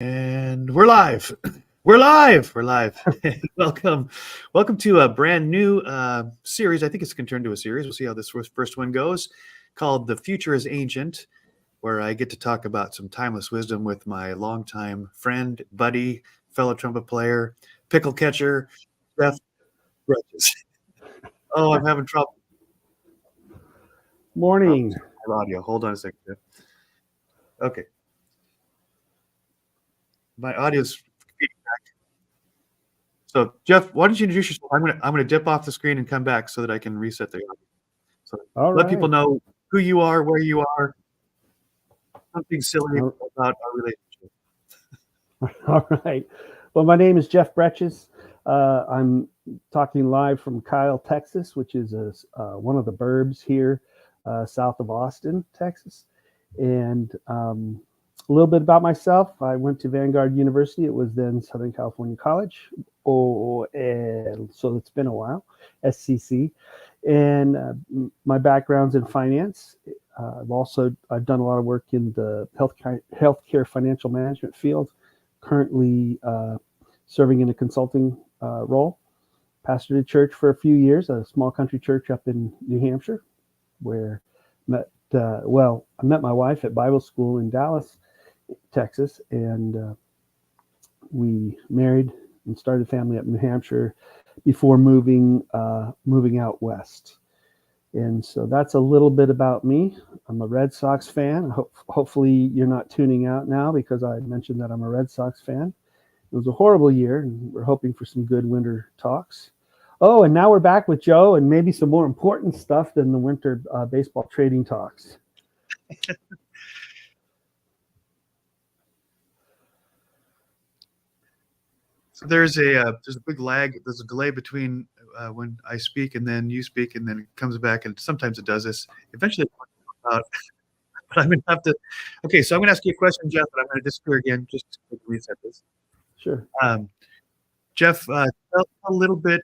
And we're live. We're live. Welcome to a brand new series. I think it's going to turn into a series. We'll see how this first one goes, called "The Future is Ancient," where I get to talk about some timeless wisdom with my longtime friend, buddy, fellow trumpet player, pickle catcher, Jeff Bretches. Oh, I'm having trouble. Morning. Audio. Hold on a second, Jeff. Okay. My audio's feeding back. So, Jeff, why don't you introduce yourself? I'm gonna dip off the screen and come back so that I can reset the audio. So let people know who you are, where you are, something silly about our relationship. All right. Well, my name is Jeff Bretches. I'm talking live from Kyle, Texas, which is one of the burbs here south of Austin, Texas. And a little bit about myself. I went to Vanguard University. It was then Southern California College. So it's been a while, SCC. And my background's in finance. I've done a lot of work in the healthcare financial management field. Currently serving in a consulting role. Pastored a church for a few years, a small country church up in New Hampshire, where I met my wife at Bible school in Dallas, Texas, and we married and started a family up in New Hampshire before moving out west. And so that's a little bit about me. I'm a Red Sox fan. Hopefully you're not tuning out now because I mentioned that I'm a Red Sox fan. It was a horrible year, and we're hoping for some good winter talks. Oh, and now we're back with Joe and maybe some more important stuff than the winter baseball trading talks. So there's a big lag. There's a delay between when I speak and then you speak, and then it comes back, and sometimes it does this. Eventually, but I'm gonna have to. Okay, so I'm gonna ask you a question, Jeff, but I'm gonna disappear again just to reset this. Sure. Jeff, tell a little bit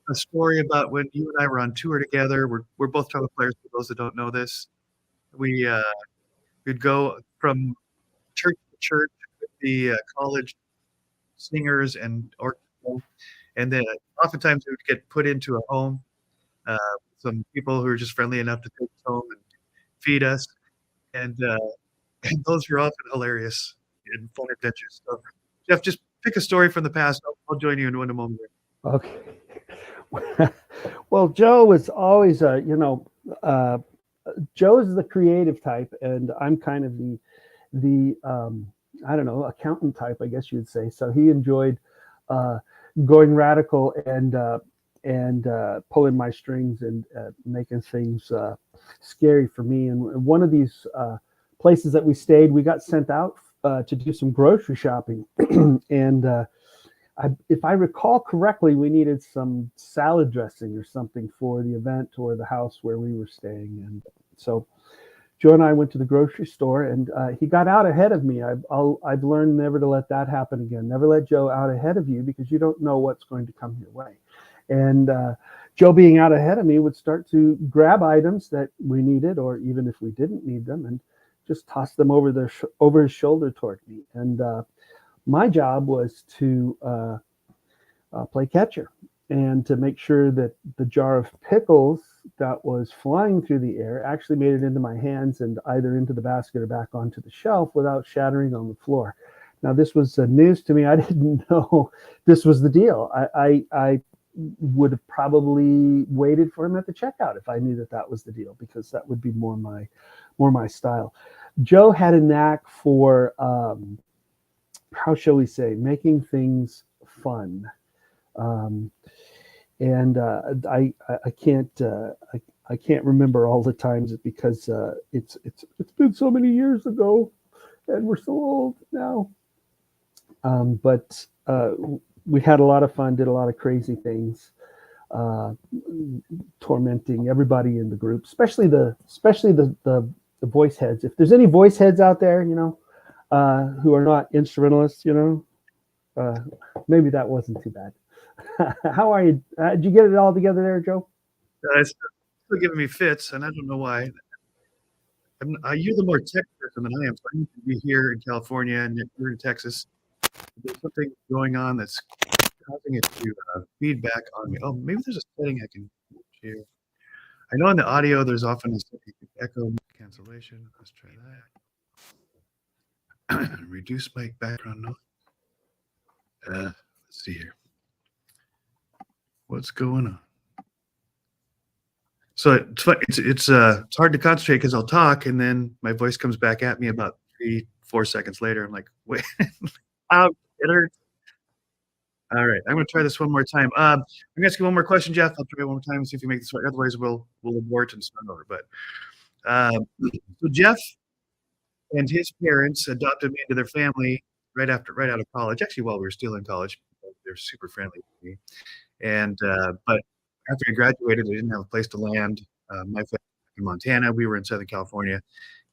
a story about when you and I were on tour together. We're both trumpet players. For those that don't know this, we'd go from church to church with the college singers and orchestra, and then oftentimes we would get put into a home. Some people who are just friendly enough to take us home and feed us, and those are often hilarious and fun adventures. So, Jeff, just pick a story from the past. I'll join you in a moment. Okay. Well, Joe was always Joe's the creative type, and I'm kind of the I don't know, accountant type, I guess you'd say. So he enjoyed going radical and pulling my strings and making things scary for me. And one of these places that we stayed, we got sent out to do some grocery shopping. And if I recall correctly, we needed some salad dressing or something for the event or the house where we were staying. And so Joe and I went to the grocery store, and he got out ahead of me. I've learned never to let that happen again. Never let Joe out ahead of you, because you don't know what's going to come your way. And Joe, being out ahead of me, would start to grab items that we needed, or even if we didn't need them, and just toss them over his shoulder toward me. And my job was to play catcher and to make sure that the jar of pickles that was flying through the air actually made it into my hands and either into the basket or back onto the shelf without shattering on the floor. Now, this was news to me. I didn't know this was the deal. I would have probably waited for him at the checkout if I knew that was the deal, because that would be more my style. Joe had a knack for, how shall we say, making things fun. And I can't remember all the times because it's been so many years ago, and we're so old now. But we had a lot of fun, did a lot of crazy things, tormenting everybody in the group, especially the voice heads. If there's any voice heads out there, who are not instrumentalists, maybe that wasn't too bad. How are you? Did you get it all together there, Joe? It's still giving me fits, and I don't know why. You're the more tech person than I am. So I need to be here in California and you're in Texas. There's something going on that's causing it to feedback on me. Oh, maybe there's a setting I can share. I know in the audio there's often a setting echo cancellation. Let's try that. Reduce my background noise. Let's see here. What's going on? So it's hard to concentrate because I'll talk and then my voice comes back at me about 3-4 seconds later. I'm like, wait, ow, it hurts. All right, I'm going to try this one more time. I'm going to ask you one more question, Jeff. I'll try it one more time and see if you make this right. Otherwise, we'll abort and start over. But so Jeff and his parents adopted me into their family right out of college. Actually, while we were still in college, they're super friendly to me. And but after I graduated, I didn't have a place to land. My family in Montana, we were in Southern California,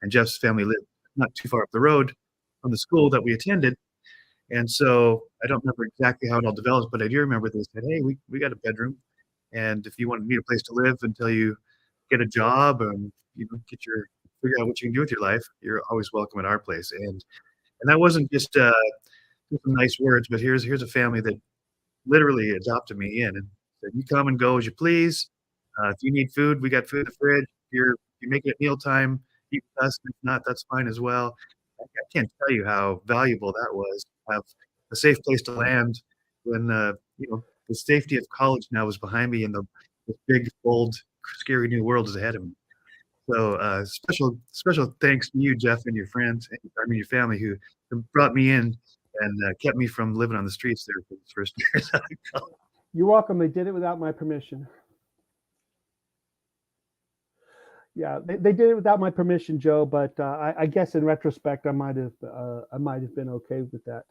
and Jeff's family lived not too far up the road from the school that we attended. And so I don't remember exactly how it all developed, but I do remember they said, "Hey, we got a bedroom, and if you want to need a place to live until you get a job and figure out what you can do with your life, you're always welcome at our place." And that wasn't just some nice words, but here's a family that literally adopted me in and said, "You come and go as you please. If you need food, we got food in the fridge. If you make it at mealtime, eat with us. If not, that's fine as well." I can't tell you how valuable that was to have a safe place to land when the safety of college now was behind me and the big, bold, scary new world is ahead of me. So special thanks to you, Jeff, and your friends, your family who brought me in and kept me from living on the streets there for the first years out of college. You're welcome. They did it without my permission. Yeah, they did it without my permission, Joe. But I guess in retrospect, I might have been okay with that.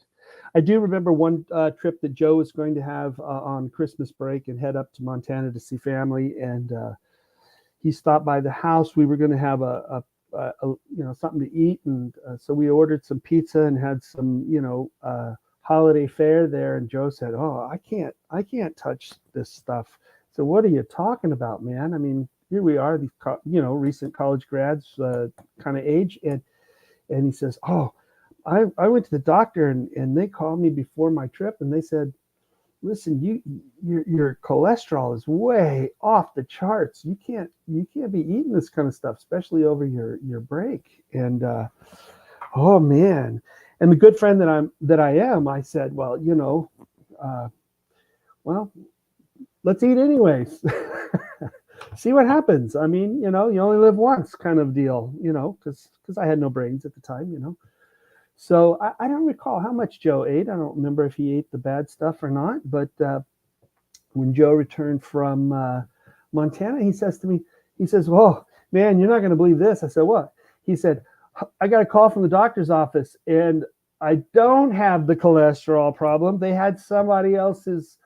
I do remember one trip that Joe was going to have on Christmas break and head up to Montana to see family, and he stopped by the house. We were going to have a something to eat, and so we ordered some pizza and had some holiday fare there. And Joe said, "Oh, I can't touch this stuff." So what are you talking about, man? I mean, here we are, these recent college grads kind of age, and he says, "Oh, I went to the doctor and they called me before my trip and they said, listen, your cholesterol is way off the charts. You can't be eating this kind of stuff, especially over your break." And oh man, and the good friend that I am, I said, well, well, let's eat anyways. See what happens. I mean, you only live once, kind of deal, because I had no brains at the time. So I don't recall how much Joe ate. I don't remember if he ate the bad stuff or not. But when Joe returned from Montana, he says to me, he says, "Whoa, man, you're not going to believe this." I said, "What?" He said, "I got a call from the doctor's office, and I don't have the cholesterol problem. They had somebody else's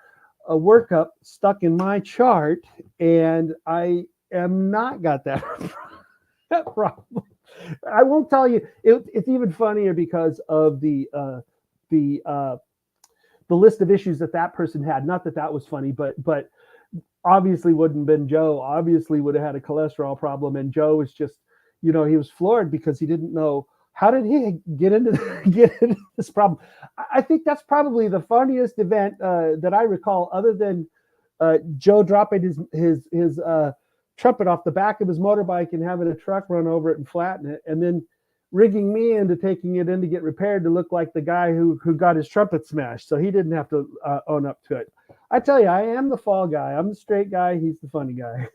workup stuck in my chart, and I am not got that problem." I won't tell you. It's even funnier because of the list of issues that person had. Not that was funny, but obviously wouldn't have been Joe. Obviously would have had a cholesterol problem, and Joe was just, he was floored because he didn't know how did he get into this problem. I think that's probably the funniest event that I recall, other than Joe dropping his trumpet off the back of his motorbike and having a truck run over it and flatten it, and then rigging me into taking it in to get repaired to look like the guy who got his trumpet smashed, so he didn't have to own up to it. I tell you, I am the fall guy. I'm the straight guy. He's the funny guy.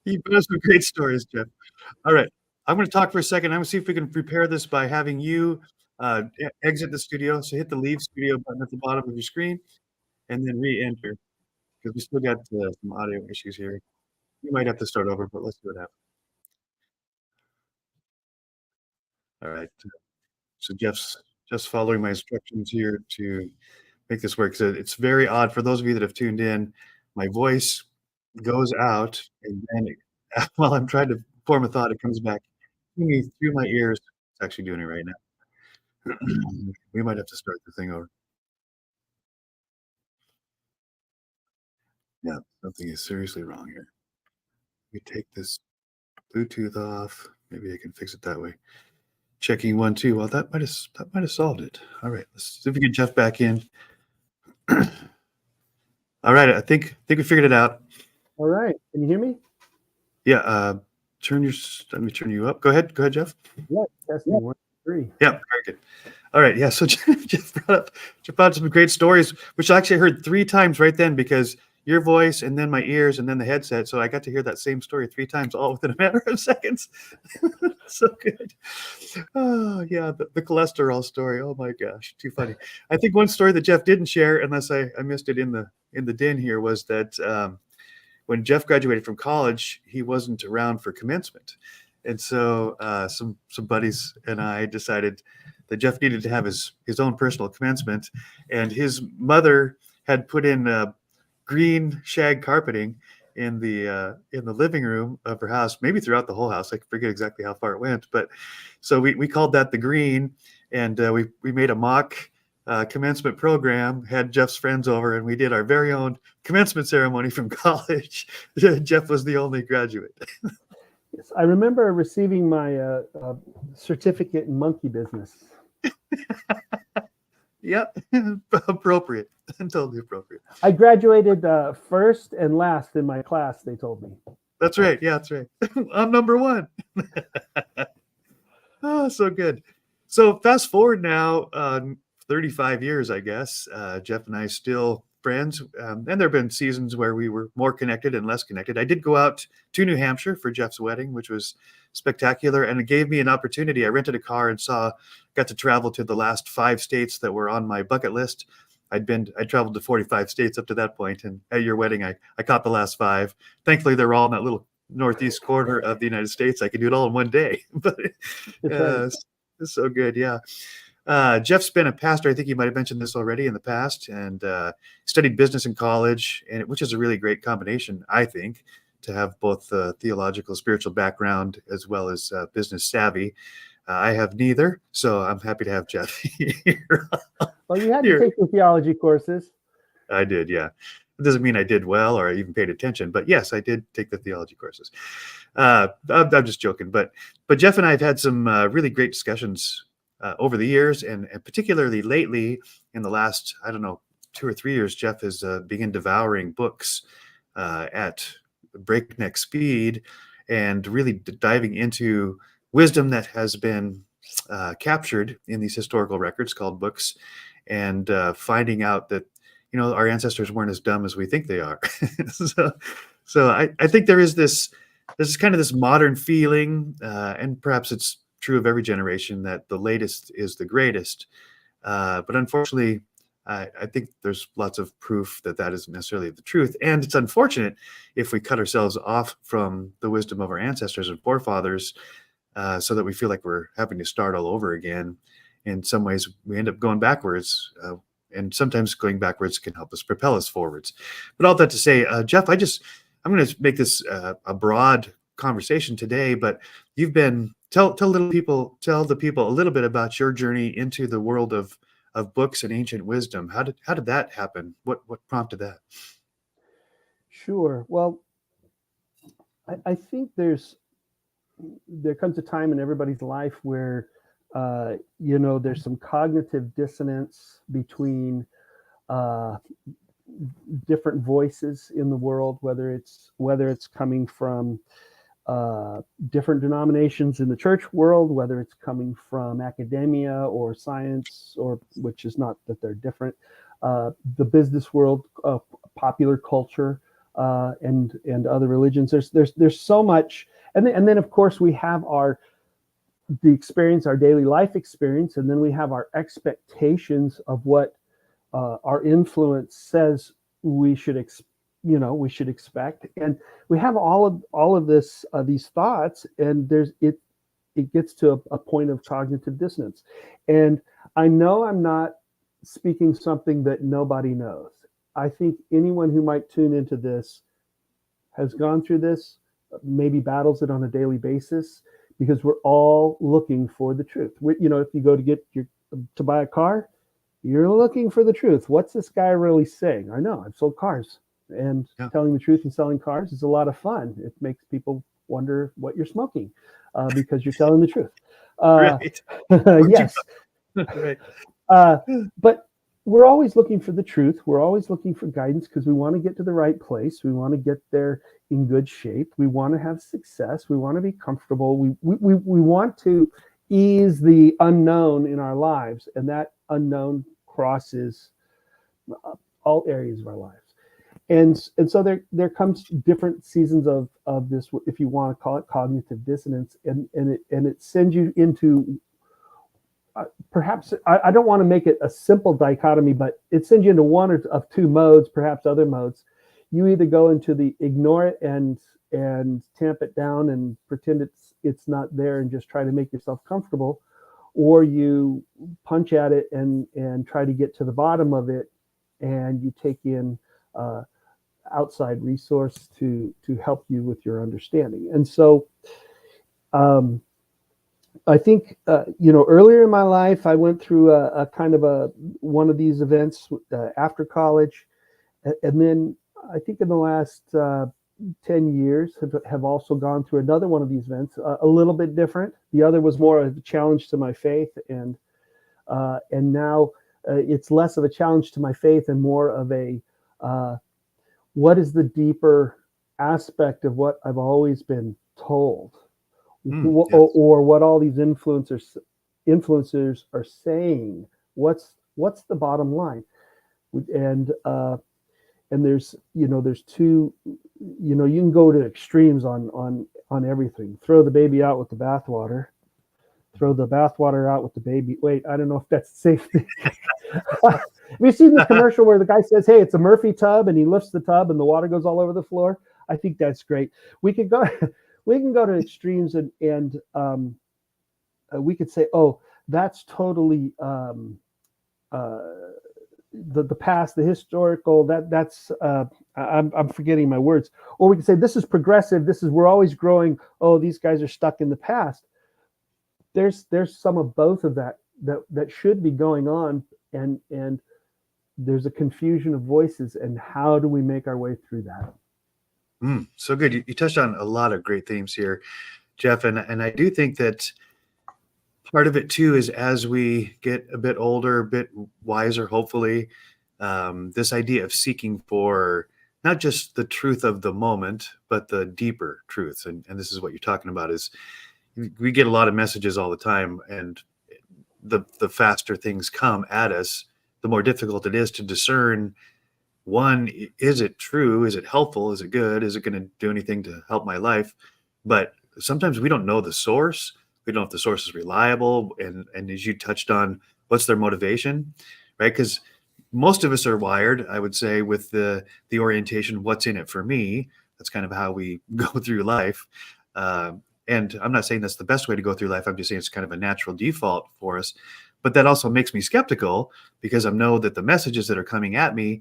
You have some great stories, Jeff. All right, I'm going to talk for a second. I'm going to see if we can prepare this by having you exit the studio. So hit the leave studio button at the bottom of your screen and then re-enter, because we still got some audio issues here. You might have to start over, but let's see what happens. All right. So Jeff's just following my instructions here to make this work. So it's very odd for those of you that have tuned in. My voice goes out, and then while I'm trying to form a thought, it comes back to me through my ears. It's actually doing it right now. We might have to start the thing over. Yeah, something is seriously wrong here. me take this Bluetooth off. Maybe I can fix it that way. Checking 1, 2. Well, that might have solved it. All right, let's see if we get Jeff back in. All right, I think we figured it out. All right. Can you hear me? Yeah, let me turn you up. Go ahead, Jeff. Yeah, testing 1, 3. Yeah, very good. All right, yeah. So Jeff brought up some great stories, which I actually heard 3 times right then, because your voice and then my ears and then the headset. So I got to hear that same story 3 times, all within a matter of seconds. So good. Oh yeah, the cholesterol story. Oh my gosh, too funny. I think one story that Jeff didn't share, unless I missed it in the din here, was that when Jeff graduated from college, he wasn't around for commencement. And so some buddies and I decided that Jeff needed to have his own personal commencement, and his mother had put in green shag carpeting in the living room of her house, maybe throughout the whole house. I forget exactly how far it went, but so we called that the green, and we made a mock commencement program, had Jeff's friends over, and we did our very own commencement ceremony from college. Jeff was the only graduate. Yes, I remember receiving my certificate in monkey business. Yep, appropriate, totally appropriate. I graduated first and last in my class, they told me. That's right. Yeah, that's right. I'm number 1. Oh, so good. So fast forward now, 35 years, I guess. Jeff and I still friends, and there have been seasons where we were more connected and less connected. I did go out to New Hampshire for Jeff's wedding, which was spectacular, and it gave me an opportunity. I rented a car and got to travel to the last 5 states that were on my bucket list. I traveled to 45 states up to that point, and at your wedding, I caught the last 5. Thankfully, they were all in that little northeast corner of the United States. I could do it all in one day, but it's so good. Yeah. Jeff's been a pastor. I think you might have mentioned this already in the past, and studied business in college, which is a really great combination, I think, to have both theological, spiritual background as well as business savvy. I have neither, so I'm happy to have Jeff here. Well, you had to take the theology courses. I did, yeah. It doesn't mean I did well or I even paid attention, but yes, I did take the theology courses. I'm just joking, but Jeff and I have had some really great discussions over the years, and particularly lately in the last, I don't know, 2 or 3 years. Jeff has begun devouring books at breakneck speed, and really diving into wisdom that has been captured in these historical records called books, and finding out that our ancestors weren't as dumb as we think they are. so I think there is this kind of this modern feeling, and perhaps it's true of every generation, that the latest is the greatest. But unfortunately, I think there's lots of proof that isn't necessarily the truth. And it's unfortunate if we cut ourselves off from the wisdom of our ancestors and forefathers, so that we feel like we're having to start all over again. In some ways, we end up going backwards. And sometimes going backwards can help us propel us forwards. But all that to say, Jeff, I'm going to make this a broad conversation today, but you've been tell the people a little bit about your journey into the world of books and ancient wisdom. How did that happen? What prompted that? Sure. Well, I think there comes a time in everybody's life where there's some cognitive dissonance between different voices in the world, whether it's coming from different denominations in the church world, whether it's coming from academia or science, or which is not that they're different, the business world, popular culture, and other religions. There's so much, and then of course we have the experience, our daily life experience, and then we have our expectations of what our influence says we should expect, and we have all of these thoughts, and it gets to a point of cognitive dissonance. And I know I'm not speaking something that nobody knows. I think anyone who might tune into this has gone through this, maybe battles it on a daily basis, because we're all looking for the truth. If you go to buy a car, you're looking for the truth. What's this guy really saying? I know, I've sold cars. And Yeah. telling the truth and selling cars is a lot of fun. It makes people wonder what you're smoking because you're telling the truth. Right. Where'd you Yes. go? Right. But we're always looking for the truth. We're always looking for guidance because we want to get to the right place. We want to get there in good shape. We want to have success. We want to be comfortable. We want to ease the unknown in our lives, and that unknown crosses all areas of our lives. And so there comes different seasons of this, if you want to call it cognitive dissonance, and it sends you into perhaps I don't want to make it a simple dichotomy, but it sends you into one of two modes, perhaps other modes. You either go into the ignore it and tamp it down and pretend it's not there and just try to make yourself comfortable, or you punch at it and try to get to the bottom of it, and you take in outside resource to help you with your understanding. And so I think earlier in my life I went through a kind of one of these events after college, and then I think in the last 10 years have also gone through another one of these events, a little bit different. The other was more of a challenge to my faith, and now it's less of a challenge to my faith and more of a what is the deeper aspect of what I've always been told, Yes. or what all these influencers are saying. What's the bottom line? And there's two, you can go to extremes on everything. Throw the baby out with the bathwater. Throw the bathwater out with the baby. Wait, I don't know if that's safe. Have you seen the commercial where the guy says, "Hey, it's a Murphy tub," and he lifts the tub and the water goes all over the floor? I think that's great. We can go to extremes, and we could say, "Oh, that's totally the past, the historical. That's I'm forgetting my words." Or we can say, "This is progressive. We're always growing. Oh, these guys are stuck in the past." There's some of both of that should be going on, and there's a confusion of voices, and how do we make our way through that? So good. You touched on a lot of great themes here, Jeff, and I do think that part of it too is as we get a bit older, a bit wiser, hopefully, this idea of seeking for not just the truth of the moment, but the deeper truths. And this is what you're talking about is we get a lot of messages all the time, and the faster things come at us, the more difficult it is to discern, one, is it true? Is it helpful? Is it good? Is it going to do anything to help my life? But sometimes we don't know the source. We don't know if the source is reliable. And as you touched on, what's their motivation, right? Because most of us are wired, I would say, with the orientation, what's in it for me? That's kind of how we go through life. And I'm not saying that's the best way to go through life. I'm just saying it's kind of a natural default for us. But that also makes me skeptical because I know that the messages that are coming at me,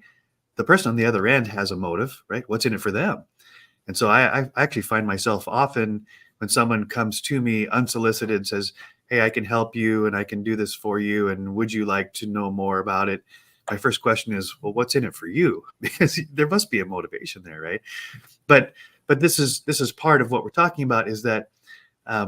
the person on the other end has a motive, right? What's in it for them? And so I actually find myself often when someone comes to me unsolicited, says, "Hey, I can help you and I can do this for you. And would you like to know more about it?" My first question is, well, what's in it for you? Because there must be a motivation there, right? But this is part of what we're talking about, is that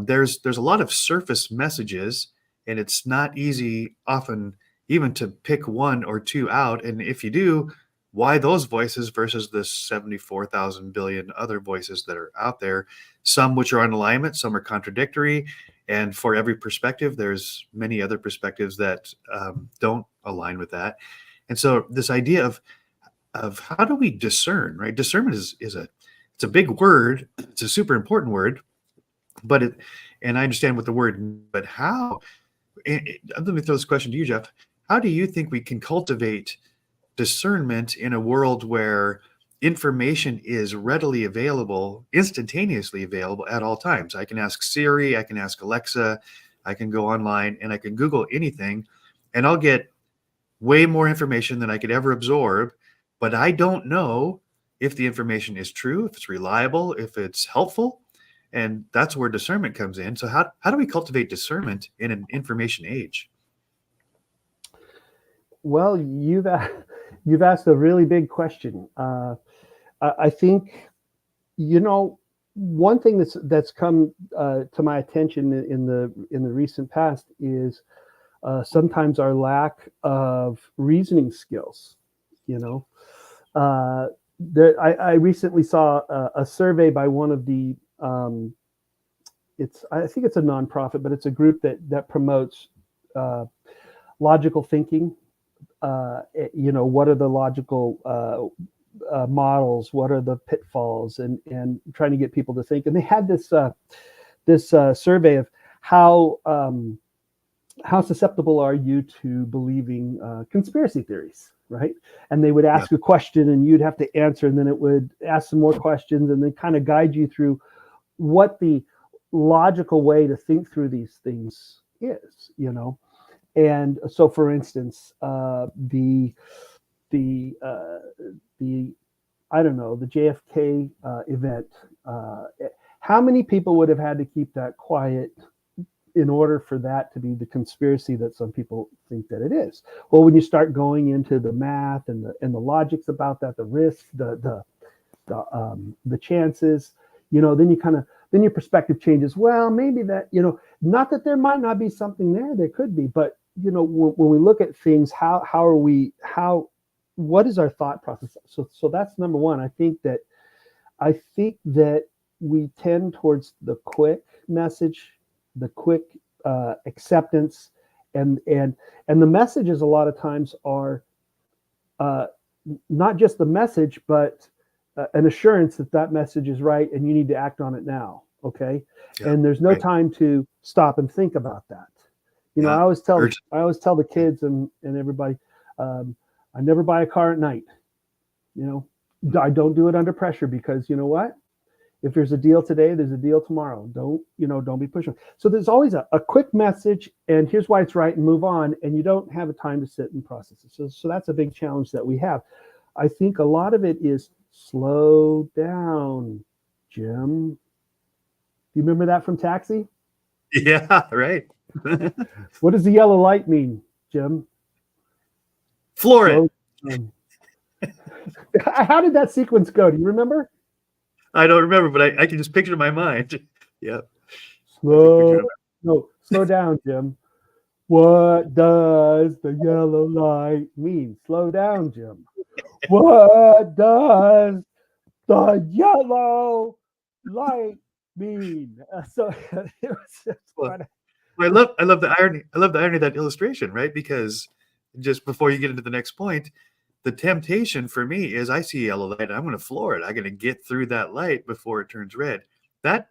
there's a lot of surface messages, and it's not easy often even to pick one or two out. And if you do, why those voices versus the 74,000 billion other voices that are out there, some which are in alignment, some are contradictory. And for every perspective, there's many other perspectives that don't align with that. And so this idea of how do we discern, right? Discernment is it's a big word. It's a super important word, but and I understand what the word, but how, let me throw this question to you, Jeff. How do you think we can cultivate discernment in a world where information is readily available, instantaneously available at all times? I can ask Siri, I can ask Alexa, I can go online and I can Google anything, and I'll get way more information than I could ever absorb, but I don't know if the information is true, if it's reliable, if it's helpful. And that's where discernment comes in. So how do we cultivate discernment in an information age? Well, you've asked a really big question. I think, one thing that's come to my attention in the recent past is sometimes our lack of reasoning skills. I recently saw a survey by one of the I think it's a nonprofit, but it's a group that promotes logical thinking. What are the logical models? What are the pitfalls? And trying to get people to think. And they had this survey of how susceptible are you to believing conspiracy theories, right? And they would ask a question and you'd have to answer, and then it would ask some more questions and then kind of guide you through what the logical way to think through these things is, And so, for instance, the I don't know, the JFK event. How many people would have had to keep that quiet in order for that to be the conspiracy that some people think that it is? Well, when you start going into the math and the logics about that, the risk, the chances, then your perspective changes. Well, maybe that, not that there might not be something there could be, but when we look at things, what is our thought process? So that's number one. I think that we tend towards the quick message, the quick acceptance, and the messages a lot of times are not just the message, but an assurance that message is right and you need to act on it now. Okay. Yeah, and there's no time to stop and think about that. I always tell the kids and everybody, I never buy a car at night. I don't do it under pressure, because you know what? If there's a deal today, there's a deal tomorrow. Don't be pushing. So there's always a quick message, and here's why it's right, and move on. And you don't have a time to sit and process it. So that's a big challenge that we have. I think a lot of it is slow down, Jim. You remember that from Taxi? Yeah, right. What does the yellow light mean, Jim? Floor it. How did that sequence go? Do you remember? I don't remember, but I can just picture it in my mind. Yeah. Slow down, Jim. What does the yellow light mean? Slow down, Jim. What does the yellow light mean? So it was just I love the irony. I love the irony of that illustration, right? Because just before you get into the next point, the temptation for me is I see a yellow light, I'm going to floor it. I'm going to get through that light before it turns red. That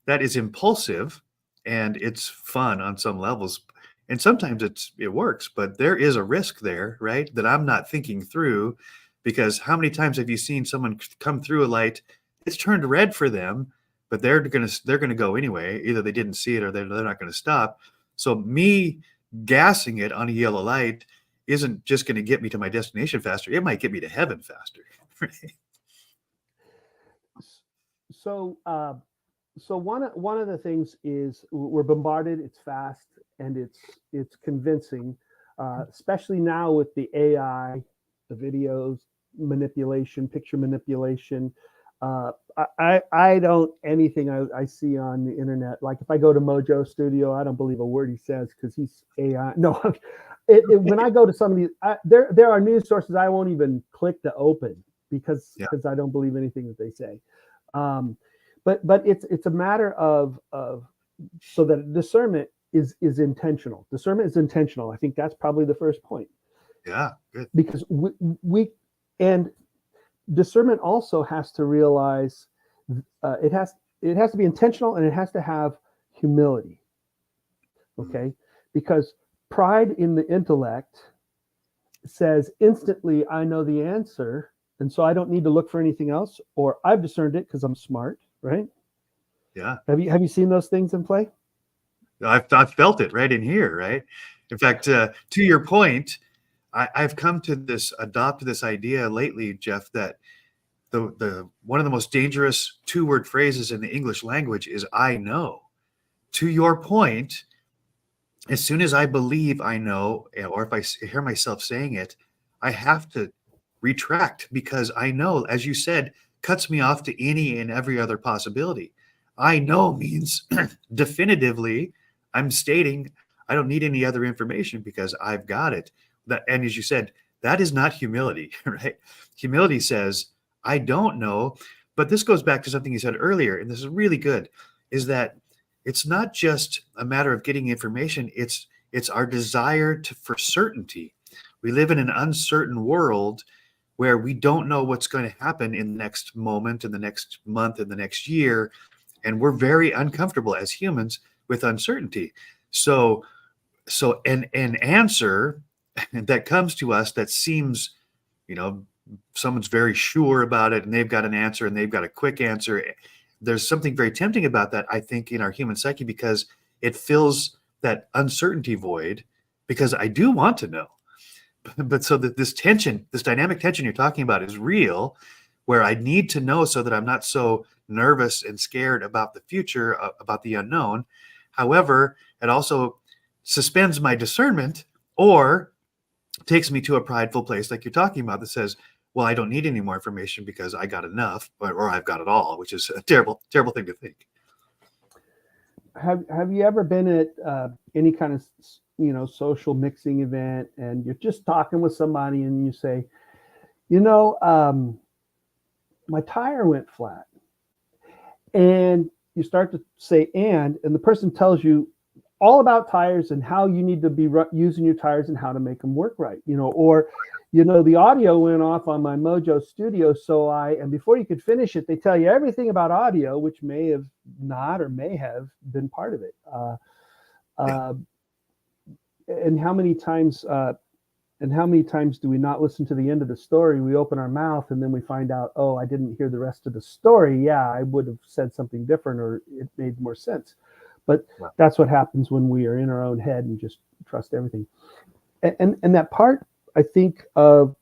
is impulsive, and it's fun on some levels. And sometimes it works, but there is a risk there, right? That I'm not thinking through, because how many times have you seen someone come through a light, it's turned red for them, but they're going to go anyway. Either they didn't see it or they're not going to stop. So me gassing it on a yellow light isn't just going to get me to my destination faster. It might get me to heaven faster. So one of the things is we're bombarded. It's fast and it's convincing, especially now with the AI, the videos manipulation, picture manipulation. I don't, anything I see on the internet, like if I go to MoJOE Studio, I don't believe a word he says because he's AI. No, when I go to some of these, there are news sources I won't even click to open because I don't believe anything that they say. But it's a matter of so that discernment is intentional. Discernment is intentional. I think that's probably the first point. Yeah, good. Because we and discernment also has to realize it has to be intentional, and it has to have humility. Okay, because pride in the intellect says instantly, I know the answer, and so I don't need to look for anything else, or I've discerned it because I'm smart, right? Yeah. Have you seen those things in play? I've felt it right in here, right? In fact, to your point, I've come to adopt this idea lately, Jeff, that the one of the most dangerous two-word phrases in the English language is "I know." To your point, as soon as I believe I know, or if I hear myself saying it, I have to retract, because I know, as you said, cuts me off to any and every other possibility. I know means definitively I'm stating I don't need any other information because I've got it. And as you said, that is not humility, right? Humility says, I don't know. But this goes back to something you said earlier, and this is really good, is that it's not just a matter of getting information, it's our desire for certainty. We live in an uncertain world where we don't know what's going to happen in the next moment, in the next month, in the next year, and we're very uncomfortable as humans with uncertainty. So an answer that comes to us that seems, someone's very sure about it and they've got an answer and they've got a quick answer. There's something very tempting about that, I think, in our human psyche, because it fills that uncertainty void, because I do want to know. But so that this tension, this dynamic tension you're talking about is real, where I need to know so that I'm not so nervous and scared about the future, about the unknown. However, it also suspends my discernment or takes me to a prideful place like you're talking about that says, well, I don't need any more information because I got enough, or I've got it all, which is a terrible, terrible thing to think. Have you ever been at any kind of social mixing event, and you're just talking with somebody and you say, my tire went flat, and you start to say and the person tells you all about tires and how you need to be using your tires and how to make them work right, or the audio went off on my MoJOE studio, and before you could finish it, they tell you everything about audio, which may have not or may have been part of it. And how many times do we not listen to the end of the story? We open our mouth and then we find out, oh, I didn't hear the rest of the story. Yeah, I would have said something different, or it made more sense. But that's what happens when we are in our own head and just trust everything. And that part, I think, of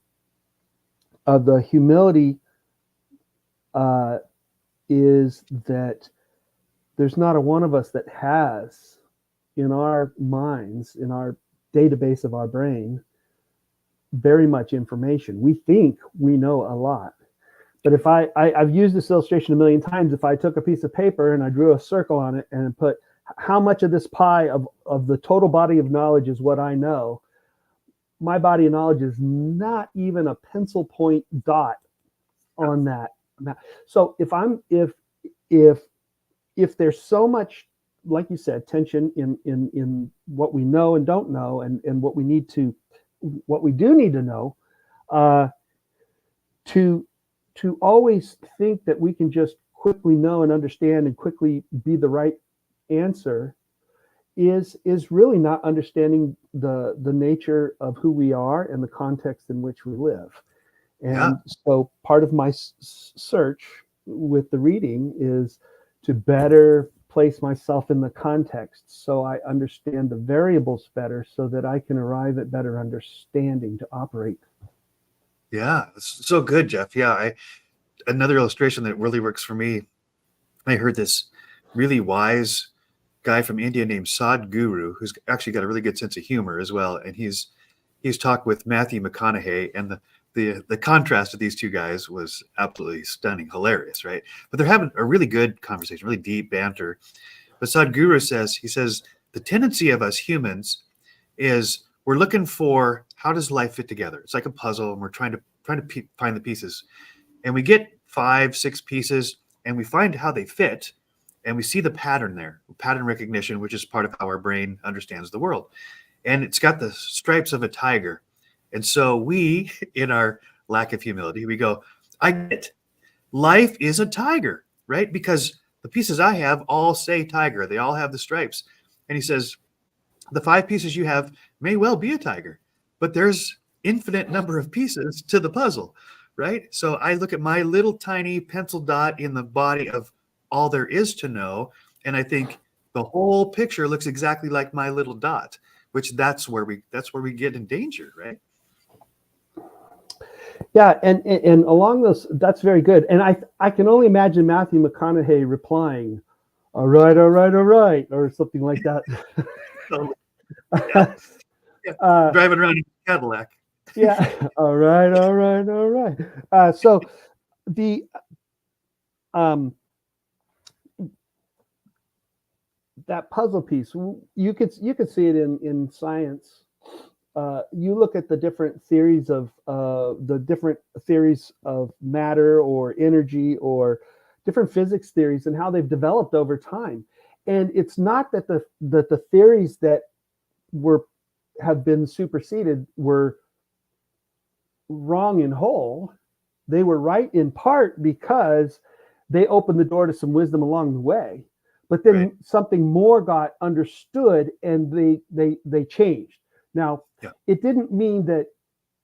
the humility is that there's not a one of us that has in our minds, in our database of our brain, very much information. We think we know a lot. But if I've used this illustration a million times, if I took a piece of paper and I drew a circle on it and put how much of this pie of the total body of knowledge is what I know, my body of knowledge is not even a pencil point dot on that. So if there's so much, like you said, tension in what we know and don't know, and what we do need to know, to always think that we can just quickly know and understand and quickly be the right answer is really not understanding the nature of who we are and the context in which we live. And so part of my search with the reading is to better place myself in the context, so I understand the variables better, so that I can arrive at better understanding to operate. Yeah, it's so good, Jeff. Yeah, another illustration that really works for me, I heard this really wise guy from India named Sadhguru, who's actually got a really good sense of humor as well. And he's talked with Matthew McConaughey, and the contrast of these two guys was absolutely stunning, hilarious, right? But they're having a really good conversation, really deep banter. But Sadhguru says, the tendency of us humans is we're looking for, how does life fit together? It's like a puzzle, and we're trying to find the pieces. And we get 5-6 pieces, and we find how they fit, and we see the pattern there, pattern recognition, which is part of how our brain understands the world. And it's got the stripes of a tiger. And so we, in our lack of humility, we go, I get it. Life is a tiger, right? Because the pieces I have all say tiger. They all have the stripes. And he says, the 5 pieces you have may well be a tiger, but there's infinite number of pieces to the puzzle, right? So I look at my little tiny pencil dot in the body of all there is to know, and I think the whole picture looks exactly like my little dot, which that's where we get in danger, right? Yeah, and along those, that's very good. And I can only imagine Matthew McConaughey replying, all right, or something like that. So, yeah. Driving around in a Cadillac. Yeah. All right. All right. All right. So the that puzzle piece, you could see it in science. You look at the different theories of matter or energy or different physics theories and how they've developed over time. And it's not that the theories that were have been superseded were wrong in whole. They were right in part because they opened the door to some wisdom along the way. But then Right. something more got understood and they changed. Now, Yeah. it didn't mean that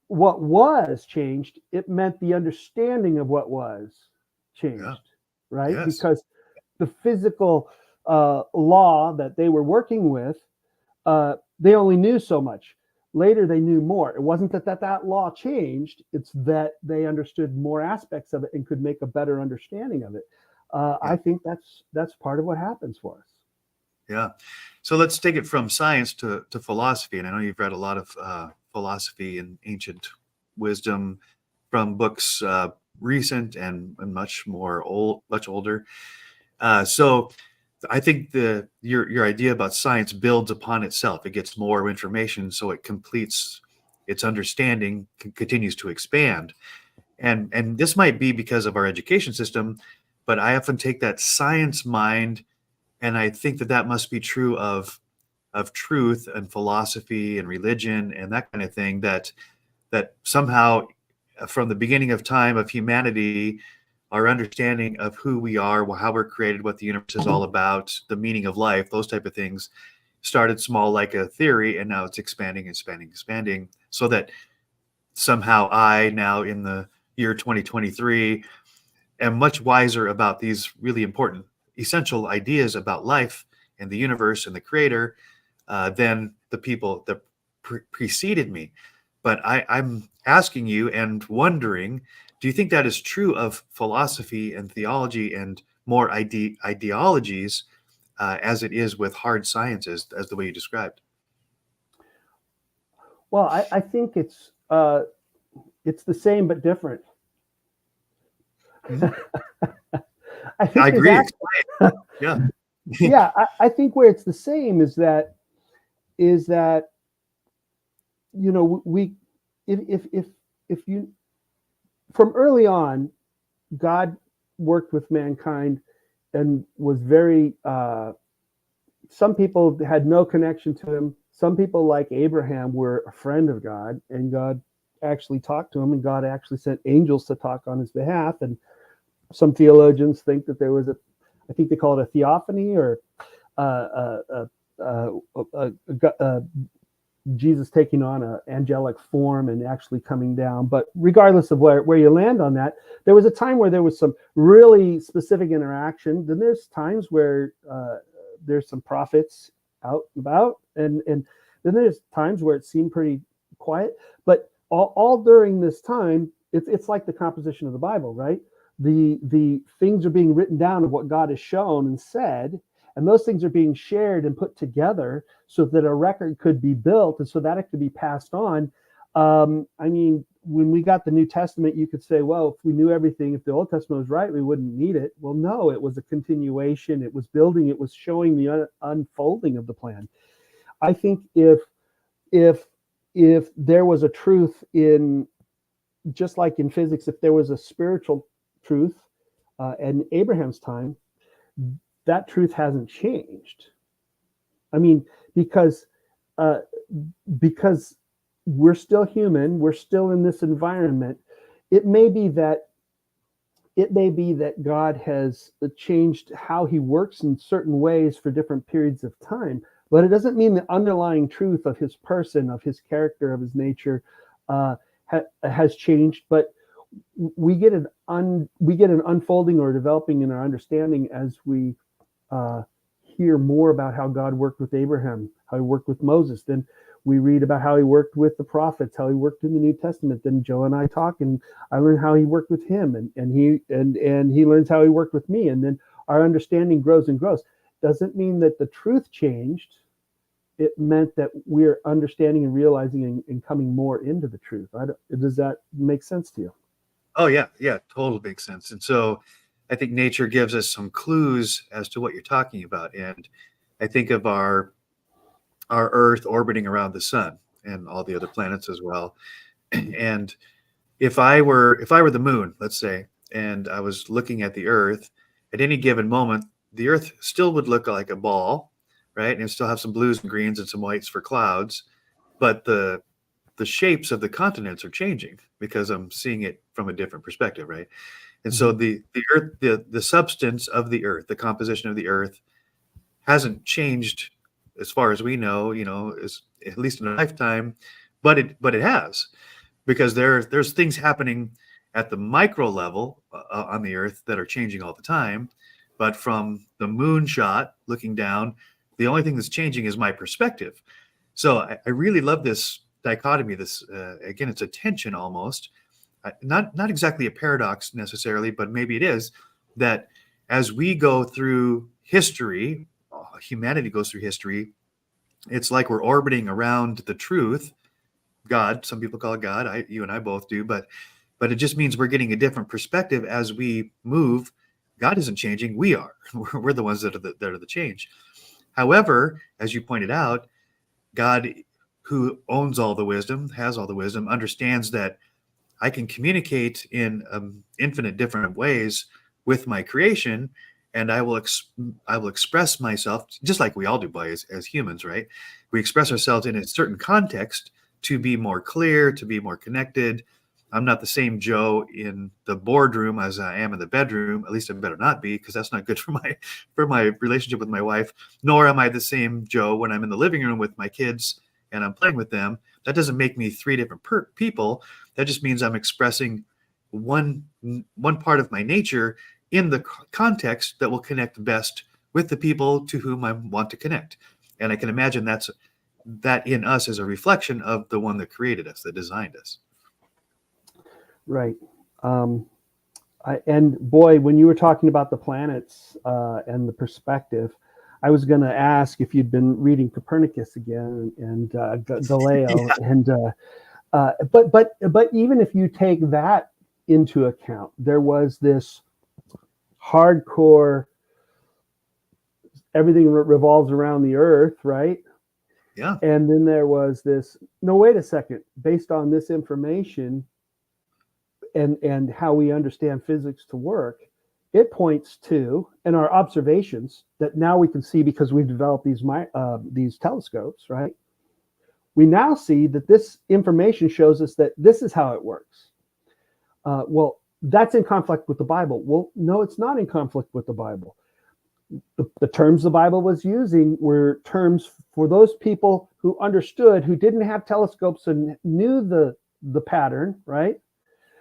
what was changed, it meant the understanding of what was Yeah. changed, right? Yes. Because the physical law that they were working with, they only knew so much. Later, they knew more. It wasn't that law changed; it's that they understood more aspects of it and could make a better understanding of it. Yeah. I think that's part of what happens for us. Yeah. So let's take it from science to philosophy. And I know you've read a lot of philosophy and ancient wisdom from books recent and much older. So I think your idea about science builds upon itself. It gets more information, so it completes its understanding, continues to expand. And this might be because of our education system, but I often take that science mind, and I think that must be true of truth and philosophy and religion and that kind of thing. That somehow, from the beginning of time of humanity, our understanding of who we are, how we're created, what the universe is all about, the meaning of life, those type of things, started small like a theory, and now it's expanding, expanding, expanding, so that somehow I, now in the year 2023, am much wiser about these really important, essential ideas about life and the universe and the creator than the people that preceded me. But I'm asking you and wondering, do you think that is true of philosophy and theology and more ideologies as it is with hard sciences, as the way you described? Well, I think it's the same but different. Mhm. I I think there's agree. actually, Explain. Yeah. yeah, I think where it's the same is that we if you from early on, God worked with mankind and was very. Some people had no connection to him. Some people, like Abraham, were a friend of God, and God actually talked to him, and God actually sent angels to talk on his behalf. And some theologians think that there was I think they call it a theophany or uh, uh, uh, uh, uh, Jesus taking on an angelic form and actually coming down. But regardless of where you land on that, there was a time where there was some really specific interaction. Then there's times where there's some prophets out and about, and then there's times where it seemed pretty quiet. But all during this time, it's like the composition of the Bible, right? The things are being written down of what God has shown and said, and those things are being shared and put together so that a record could be built and so that it could be passed on. I mean, when we got the New Testament, you could say, well, if we knew everything, if the Old Testament was right, we wouldn't need it. Well, no, it was a continuation. It was building. It was showing the unfolding of the plan. I think if if there was a truth in, just like in physics, if there was a spiritual truth in Abraham's time, that truth hasn't changed. I mean, because uh, because we're still human, we're still in this environment. It may be that God has changed how He works in certain ways for different periods of time, but it doesn't mean the underlying truth of His person, of His character, of His nature has changed. But we get an unfolding or developing in our understanding as we uh, hear more about how God worked with Abraham, how He worked with Moses. Then we read about how He worked with the prophets, how He worked in the New Testament. Then Joe and I talk, and I learn how He worked with him, and he learns how He worked with me, and then our understanding grows and grows. Doesn't mean that the truth changed, it meant that we're understanding and realizing and coming more into the truth. Does that make sense to you? Oh yeah, yeah, totally makes sense. And so I think nature gives us some clues as to what you're talking about. And I think of our Earth orbiting around the sun and all the other planets as well. And if I were the moon, let's say, and I was looking at the Earth, at any given moment, the Earth still would look like a ball, right? And it still have some blues and greens and some whites for clouds, but the shapes of the continents are changing because I'm seeing it from a different perspective, right? And so Mhm. the Earth, the substance of the Earth, the composition of the Earth hasn't changed as far as we know, as at least in a lifetime, but it has, because there's things happening at the micro level on the Earth that are changing all the time. But from the moon shot looking down, the only thing that's changing is my perspective. So I really love this dichotomy. This again, it's a tension almost, not exactly a paradox necessarily, but maybe it is, that as we go through history, humanity goes through history. It's like we're orbiting around the truth, God. Some people call it God. You and I both do, but it just means we're getting a different perspective as we move. God isn't changing; we are. We're the ones that are the change. However, as you pointed out, God, who owns all the wisdom, has all the wisdom, understands that I can communicate in infinite different ways with my creation, and I will express myself just like we all do as humans, right? We express ourselves in a certain context to be more clear, to be more connected. I'm not the same Joe in the boardroom as I am in the bedroom. At least I better not be, because that's not good for my relationship with my wife. Nor am I the same Joe when I'm in the living room with my kids and I'm playing with them. That doesn't make me three different people. That just means I'm expressing one part of my nature in the context that will connect best with the people to whom I want to connect. And I can imagine that in us is a reflection of the one that created us, that designed us. Right. Um, and boy, when you were talking about the planets and the perspective, I was going to ask if you'd been reading Copernicus again and Galileo, Yeah, and but even if you take that into account, there was this hardcore everything revolves around the Earth, right? yeah, And then there was this, no, wait a second, based on this information and how we understand physics to work, it points to, and our observations that now we can see because we've developed these telescopes, right? We now see that this information shows us that this is how it works. Well, that's in conflict with the Bible. Well, no, it's not in conflict with the Bible. The terms the Bible was using were terms for those people who understood, who didn't have telescopes and knew the pattern, right?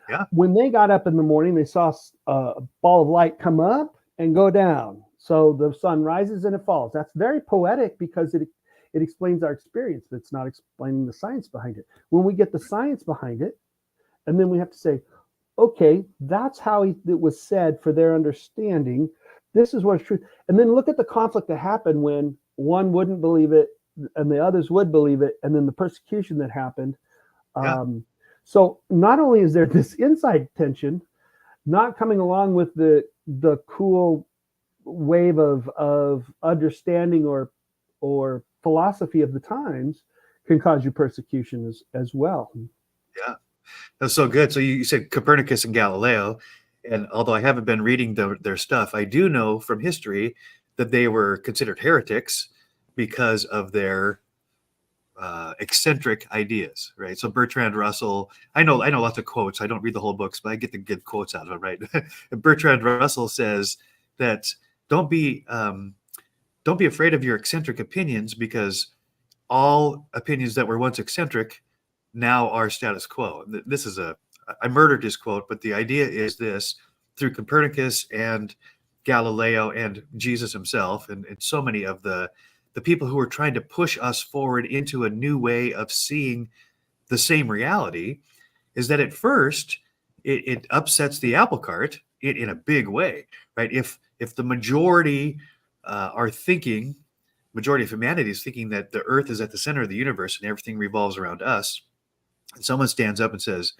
yeah, When they got up in the morning, they saw a ball of light come up and go down. So the sun rises and it falls. That's very poetic because it explains our experience, but it's not explaining the science behind it. When we get the science behind it, and then we have to say, okay, that's how it was said for their understanding. This is what is true. And then look at the conflict that happened when one wouldn't believe it and the others would believe it, and then the persecution that happened. yeah, So not only is there this inside tension, not coming along with the cool wave of understanding or philosophy of the times can cause you persecution as well. yeah. That's so good. So you said Copernicus and Galileo, and although I haven't been reading their stuff, I do know from history that they were considered heretics because of their eccentric ideas, right? So Bertrand Russell, I know lots of quotes. I don't read the whole books, but I get the good quotes out of it, right? Bertrand Russell says that don't be um, don't be afraid of your eccentric opinions, because all opinions that were once eccentric now are status quo. This is I murdered his quote, but the idea is this: through Copernicus and Galileo and Jesus himself, and so many of the people who are trying to push us forward into a new way of seeing the same reality, is that at first it upsets the apple cart in a big way, right? If the majority are thinking majority of humanity is thinking that the earth is at the center of the universe and everything revolves around us. And someone stands up and says,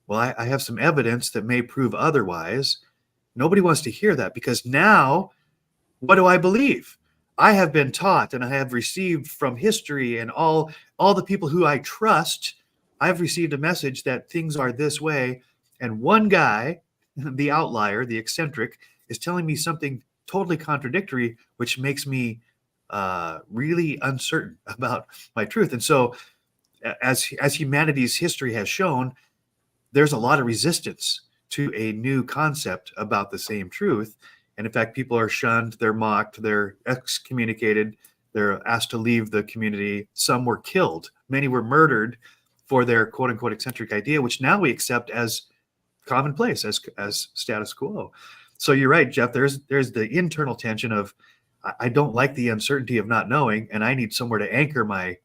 well, I have some evidence that may prove otherwise. Nobody wants to hear that, because now what do I believe? I have been taught and I have received from history and all the people who I trust, I've received a message that things are this way. And one guy, the outlier, the eccentric, is telling me something totally contradictory, which makes me really uncertain about my truth. And so as humanity's history has shown, there's a lot of resistance to a new concept about the same truth. And in fact, people are shunned, they're mocked, they're excommunicated, they're asked to leave the community. Some were killed. Many were murdered for their quote unquote eccentric idea, which now we accept as commonplace, as status quo. So you're right, Jeff, there's the internal tension of, I don't like the uncertainty of not knowing, and I need somewhere to anchor my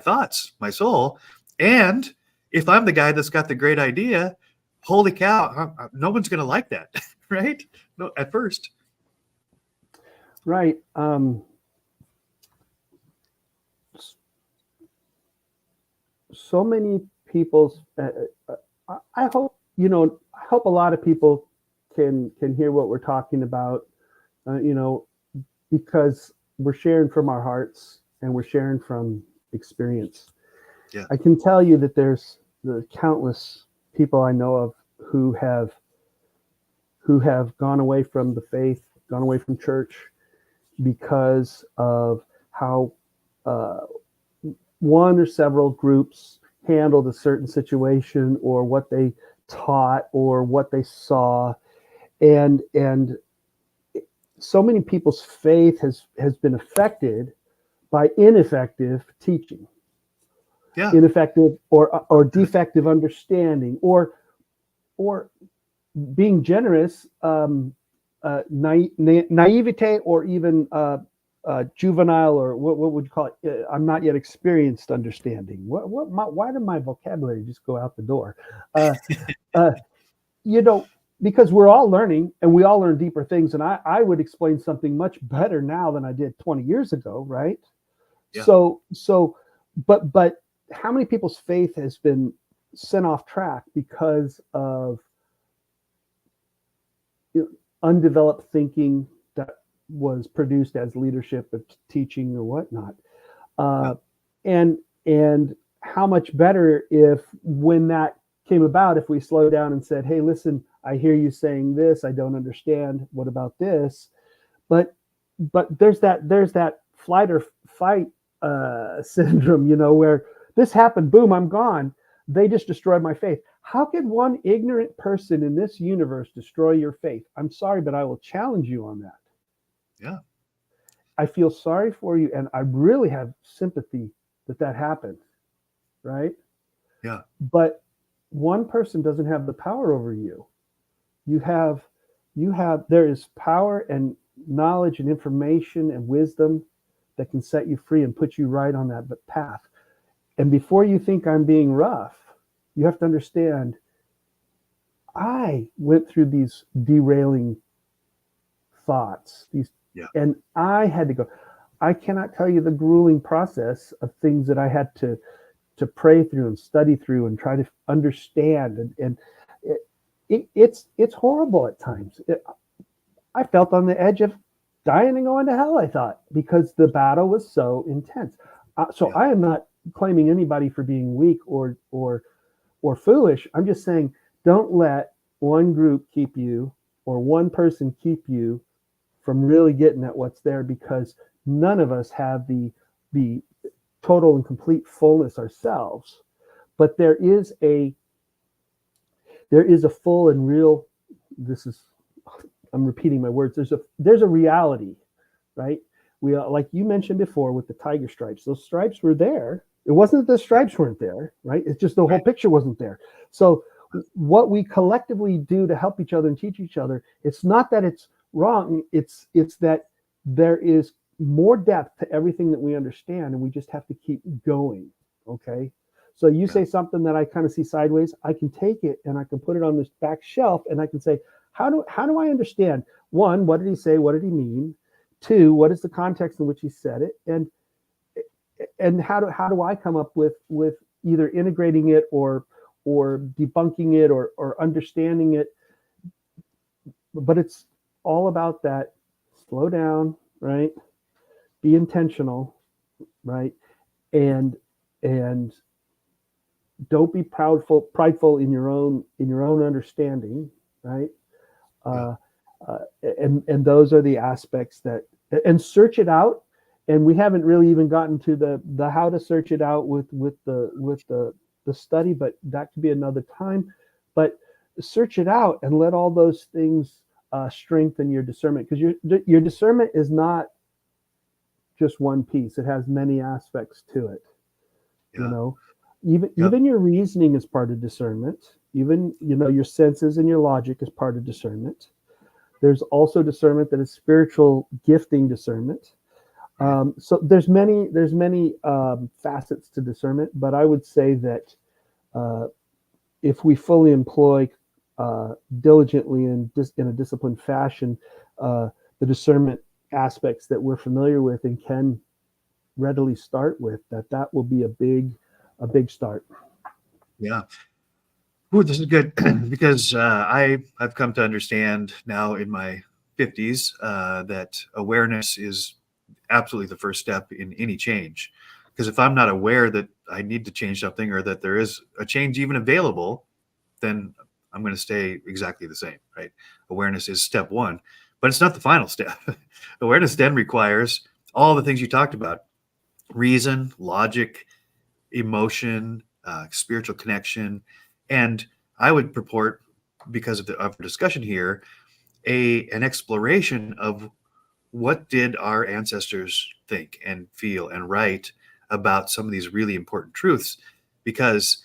thoughts, my soul. And if I'm the guy that's got the great idea, holy cow, no one's going to like that, right? No, at first. Right. So many people's, I hope, I hope a lot of people can hear what we're talking about, because we're sharing from our hearts and we're sharing from experience. Yeah. I can tell you that there's the countless people I know of who have gone away from the faith, gone away from church, because of how one or several groups handled a certain situation, or what they taught, or what they saw, and so many people's faith has been affected by ineffective teaching. Yeah. Ineffective or defective understanding, or being generous, naivete, or even juvenile, or what would you call it? I'm not yet experienced understanding. Why did my vocabulary just go out the door? Because we're all learning, and we all learn deeper things. And I would explain something much better now than I did 20 years ago, right? Yeah. But how many people's faith has been sent off track because of undeveloped thinking that was produced as leadership of teaching or whatnot? And how much better if, when that came about, if we slow down and said, hey, listen, I hear you saying this, I don't understand, what about this? But there's that flight or fight syndrome, where this happened, boom, I'm gone. They just destroyed my faith. How could one ignorant person in this universe destroy your faith? I'm sorry, but I will challenge you on that. Yeah. I feel sorry for you, and I really have sympathy that happened, right? Yeah. But one person doesn't have the power over you. There is power and knowledge and information and wisdom that can set you free and put you right on that path. And before you think I'm being rough, you have to understand, I went through these derailing thoughts, and I had to go. I cannot tell you the grueling process of things that I had to pray through and study through and try to understand. And it's horrible at times. I felt on the edge of dying and going to hell, I thought, because the battle was so intense. I am not claiming anybody for being weak or foolish. I'm just saying, don't let one group keep you, or one person keep you from really getting at what's there, because none of us have the total and complete fullness ourselves. But there is a full and real, I'm repeating my words, there's a reality, right? We, like you mentioned before with the tiger stripes, those stripes were there. It wasn't that the stripes weren't there, right? It's just the whole picture wasn't there. So what we collectively do to help each other and teach each other, it's not that it's wrong, it's that there is more depth to everything that we understand, and we just have to keep going. Okay. So you say something that I kind of see sideways, I can take it and I can put it on this back shelf, and I can say, how do I understand? One, what did he say? What did he mean? Two, what is the context in which he said it, and how do I come up with either integrating it or debunking it or understanding it. But it's all about that. Slow down, right? Be intentional, right? And don't be prideful in your own understanding, right? Yeah. And those are the aspects that, and search it out. And we haven't really even gotten to the how to search it out with the study, but that could be another time. But search it out and let all those things strengthen your discernment, because your discernment is not just one piece. It has many aspects to it. Yeah. You know, even your reasoning is part of discernment. Even, your senses and your logic is part of discernment. There's also discernment that is spiritual gifting discernment. So there's many facets to discernment, but I would say that if we fully employ diligently in a disciplined fashion the discernment aspects that we're familiar with and can readily start with, that will be a big start. Yeah. Ooh, this is good because I've come to understand now in my 50s that awareness is absolutely the first step in any change. Because if I'm not aware that I need to change something or that there is a change even available, then I'm going to stay exactly the same, right? Awareness is step one, but it's not the final step. Awareness then requires all the things you talked about: reason, logic, emotion, spiritual connection. And I would purport, because of our discussion here, an exploration of what did our ancestors think and feel and write about some of these really important truths. Because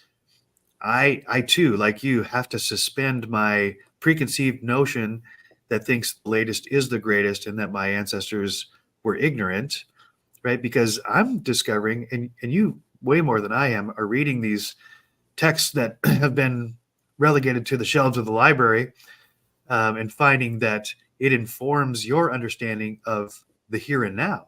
I too, like you, have to suspend my preconceived notion that thinks the latest is the greatest and that my ancestors were ignorant, right? Because I'm discovering, and you way more than I am, are reading these texts that have been relegated to the shelves of the library, and finding that it informs your understanding of the here and now,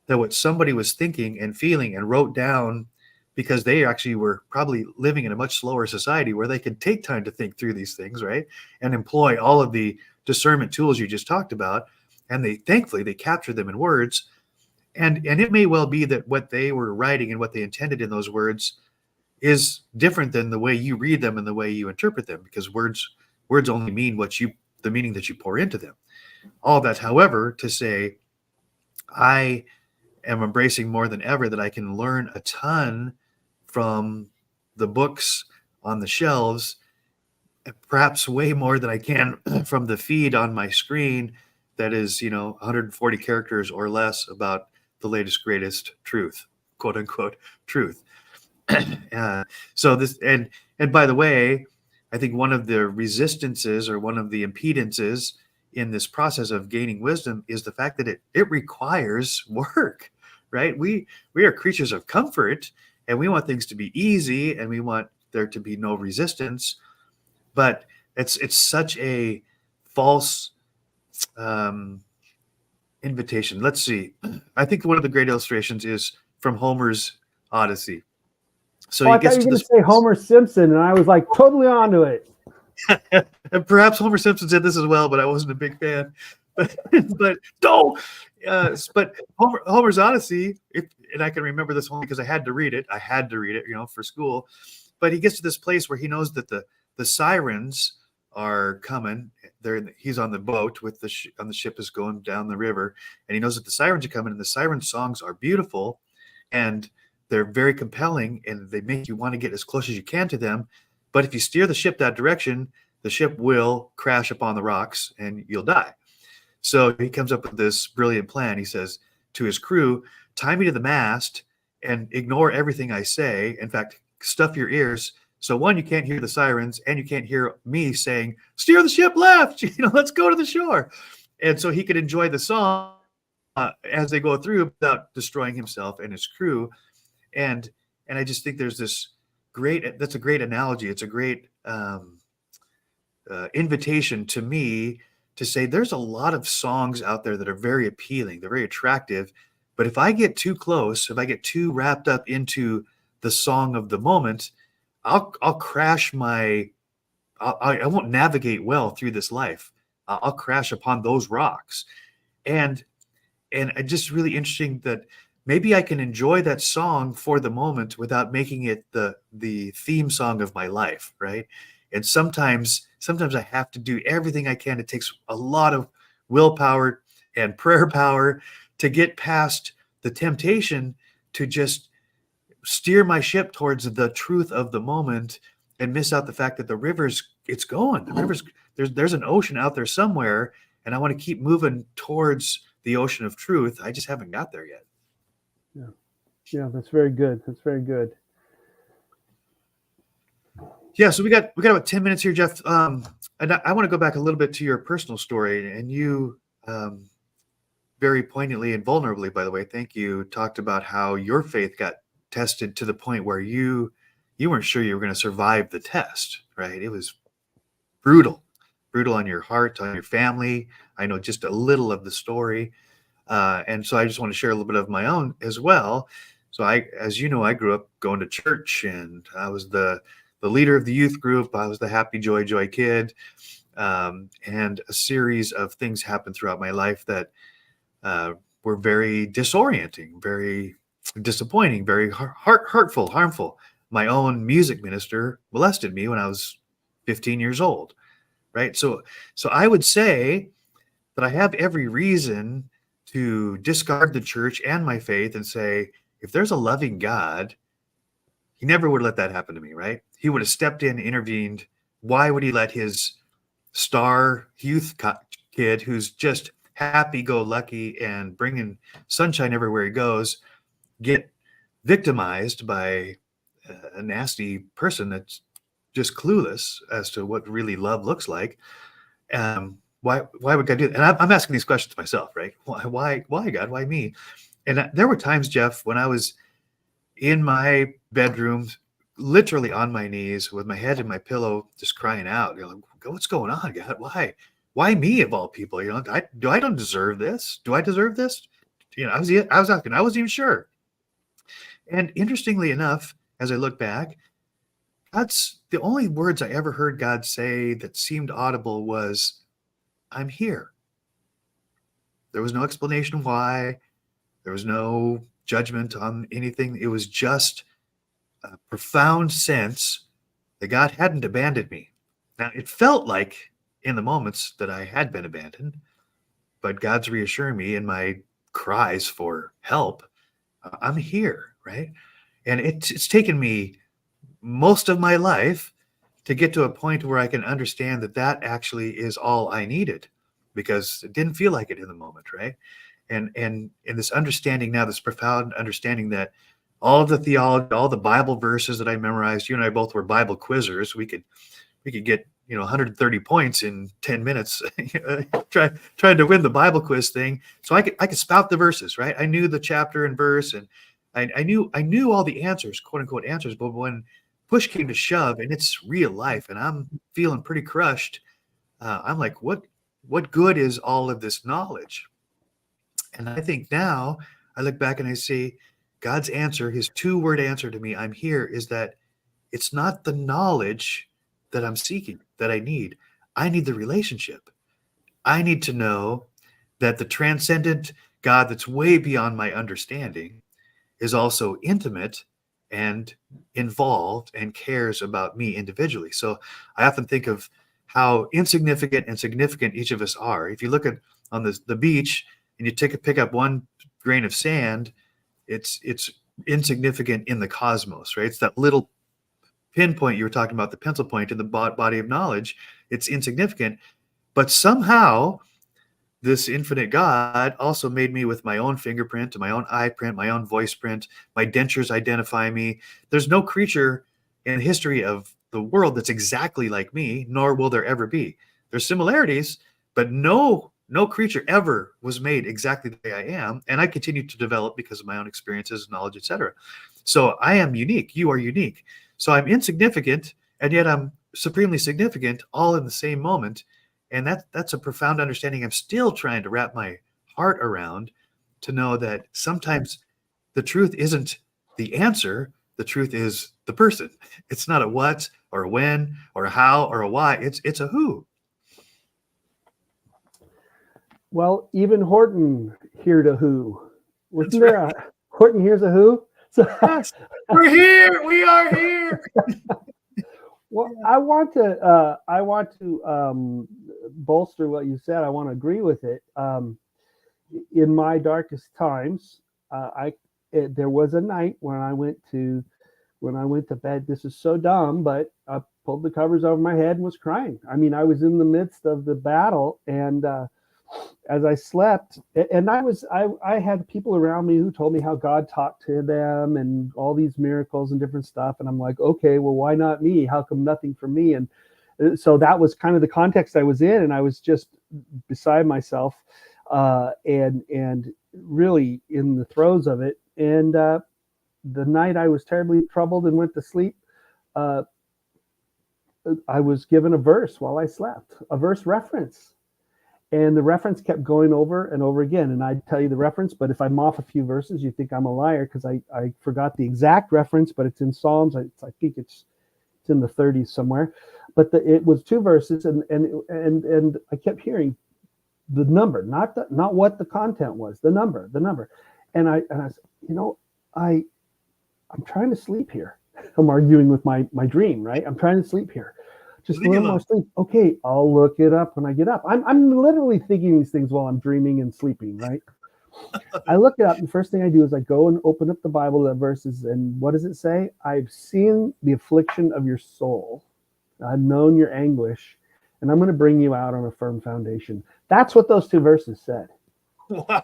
that what somebody was thinking and feeling and wrote down, because they actually were probably living in a much slower society where they could take time to think through these things, right? And employ all of the discernment tools you just talked about. And thankfully they captured them in words. And it may well be that what they were writing and what they intended in those words is different than the way you read them and the way you interpret them, because words only mean the meaning that you pour into them. All that, however, to say, I am embracing more than ever that I can learn a ton from the books on the shelves, perhaps way more than I can from the feed on my screen that is, 140 characters or less about the latest, greatest truth, quote unquote truth. So this, and by the way, I think one of the resistances or one of the impedances in this process of gaining wisdom is the fact that it requires work, right? We are creatures of comfort, and we want things to be easy, and we want there to be no resistance. But it's such a false invitation. Let's see. I think one of the great illustrations is from Homer's Odyssey. So I he thought gets you to were going this to say Homer Simpson, and I was like totally onto it. and perhaps Homer Simpson said this as well, but I wasn't a big fan. But no, but Homer's Odyssey, and I can remember this only because I had to read it. For school. But he gets to this place where he knows that the sirens are coming. He's on the boat with on the ship is going down the river, and he knows that the sirens are coming, and the siren songs are beautiful, and they're very compelling, and they make you want to get as close as you can to them. But if you steer the ship that direction, the ship will crash upon the rocks and you'll die. So he comes up with this brilliant plan. He says to his crew, tie me to the mast and ignore everything I say. In fact, stuff your ears. So one, you can't hear the sirens, and you can't hear me saying, steer the ship left, let's go to the shore. And so he could enjoy the song as they go through without destroying himself and his crew. And I just think there's that's a great analogy. It's a great invitation to me to say there's a lot of songs out there that are very appealing, they're very attractive, but if I get too close, if I get too wrapped up into the song of the moment, I'll crash my I won't navigate well through this life. I'll crash upon those rocks. And it's just really interesting that maybe I can enjoy that song for the moment without making it the theme song of my life, right? And sometimes I have to do everything I can. It takes a lot of willpower and prayer power to get past the temptation to just steer my ship towards the truth of the moment and miss out the fact that it's going. The river's there's an ocean out there somewhere, and I want to keep moving towards the ocean of truth. I just haven't got there yet. Yeah, that's very good. That's very good. Yeah, so we got about 10 minutes here, Jeff. And I want to go back a little bit to your personal story. And you very poignantly and vulnerably, by the way, thank you, talked about how your faith got tested to the point where you weren't sure you were going to survive the test, right? It was brutal on your heart, on your family. I know just a little of the story. And so I just want to share a little bit of my own as well. So as you know, I grew up going to church, and I was the leader of the youth group. I was the happy joy kid. And a series of things happened throughout my life that were very disorienting, very disappointing, very hurtful, harmful. My own music minister molested me when I was 15 years old, right? So I would say that I have every reason to discard the church and my faith and say, if there's a loving God, he never would let that happen to me, right? He would have stepped in, intervened. Why would he let his star youth kid, who's just happy-go-lucky and bringing sunshine everywhere he goes, get victimized by a nasty person that's just clueless as to what really love looks like? Why would God do that? And I'm asking these questions myself, right? Why God? Why me? And there were times, Jeff, when I was in my bedroom, literally on my knees with my head in my pillow, just crying out, what's going on, God? Why me of all people? I don't deserve this. Do I deserve this? I was asking, I wasn't even sure. And interestingly enough, as I look back, God's the only words I ever heard God say that seemed audible was, I'm here. There was no explanation why. There was no judgment on anything. It was just a profound sense that God hadn't abandoned me. Now, it felt like in the moments that I had been abandoned, but God's reassuring me in my cries for help, I'm here, right? And it's taken me most of my life to get to a point where I can understand that actually is all I needed, because it didn't feel like it in the moment, right? And this understanding now, this profound understanding that all of the theology, all the Bible verses that I memorized, you and I both were Bible quizzers. We could get 130 points in 10 minutes trying to win the Bible quiz thing. So I could spout the verses, right? I knew the chapter and verse, and I knew all the answers, quote unquote answers. But when push came to shove and it's real life and I'm feeling pretty crushed, I'm like, what good is all of this knowledge? And I think now I look back and I see God's answer, his 2-word answer to me, I'm here, is that it's not the knowledge that I'm seeking, that I need. I need the relationship. I need to know that the transcendent God that's way beyond my understanding is also intimate and involved and cares about me individually. So I often think of how insignificant and significant each of us are. If you look at on the beach and you pick up one grain of sand, it's insignificant in the cosmos, right? It's that little pinpoint you were talking about, the pencil point in the body of knowledge. It's insignificant, but somehow this infinite God also made me with my own fingerprint, my own eye print, my own voice print. My dentures identify me. There's no creature in the history of the world that's exactly like me, nor will there ever be. There's similarities, but no creature ever was made exactly the way I am, and I continue to develop because of my own experiences, knowledge, etc. So I am unique. You are unique. So I'm insignificant, and yet I'm supremely significant, all in the same moment. And that's a profound understanding I'm still trying to wrap my heart around, to know that sometimes the truth isn't the answer. The truth is the person. It's not a what or a when or a how or a why. It's a who. Well, even Horton heard a who. Wasn't That's there right. a Horton hears a who? So, Yes, we're here. We are here. well, Yeah. I want to bolster what you said. I want to agree with it. In my darkest times, there was a night when I went to bed. This is so dumb, but I pulled the covers over my head and was crying. I mean, I was in the midst of the battle, and as I slept, and I had people around me who told me how God talked to them and all these miracles and different stuff. And I'm like, okay, well, why not me? How come nothing for me? And so that was kind of the context I was in, and I was just beside myself, and really in the throes of it. And the night I was terribly troubled and went to sleep, uh, I was given a verse while I slept, a verse reference. And the reference kept going over and over again. And I'd tell you the reference, but if I'm off a few verses, you think I'm a liar, because I forgot the exact reference, but it's in Psalms. I think it's in the 30s somewhere. But it was 2 verses, and I kept hearing the number, not what the content was, the number. And I said, I'm trying to sleep here. I'm arguing with my dream, right? I'm trying to sleep here. Just a little more sleep. Okay, I'll look it up when I get up. I'm literally thinking these things while I'm dreaming and sleeping, right? I look it up, and the first thing I do is I go and open up the Bible, the verses, and what does it say? I've seen the affliction of your soul. I've known your anguish, and I'm going to bring you out on a firm foundation. That's what those 2 verses said. Wow.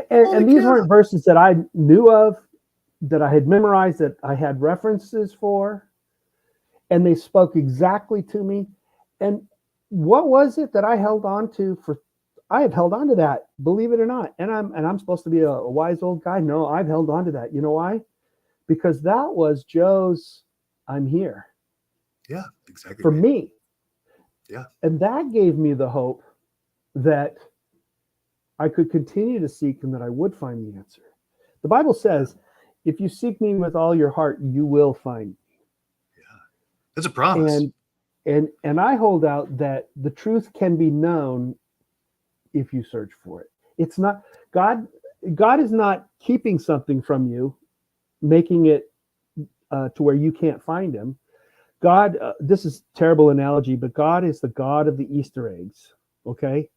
And these weren't verses that I knew of, that I had memorized, that I had references for. And they spoke exactly to me. And what was it that I held on to for? I have held on to that, believe it or not. And I'm supposed to be a wise old guy. No, I've held on to that. You know why? Because that was Joe's "I'm here." Yeah, exactly. For me. Yeah. And that gave me the hope that I could continue to seek and that I would find the answer. The Bible says, if you seek me with all your heart, you will find me. That's a promise. And I hold out that the truth can be known if you search for it. It's not God is not keeping something from you, making it to where you can't find him. God, this is a terrible analogy, but God is the God of the Easter eggs. Okay,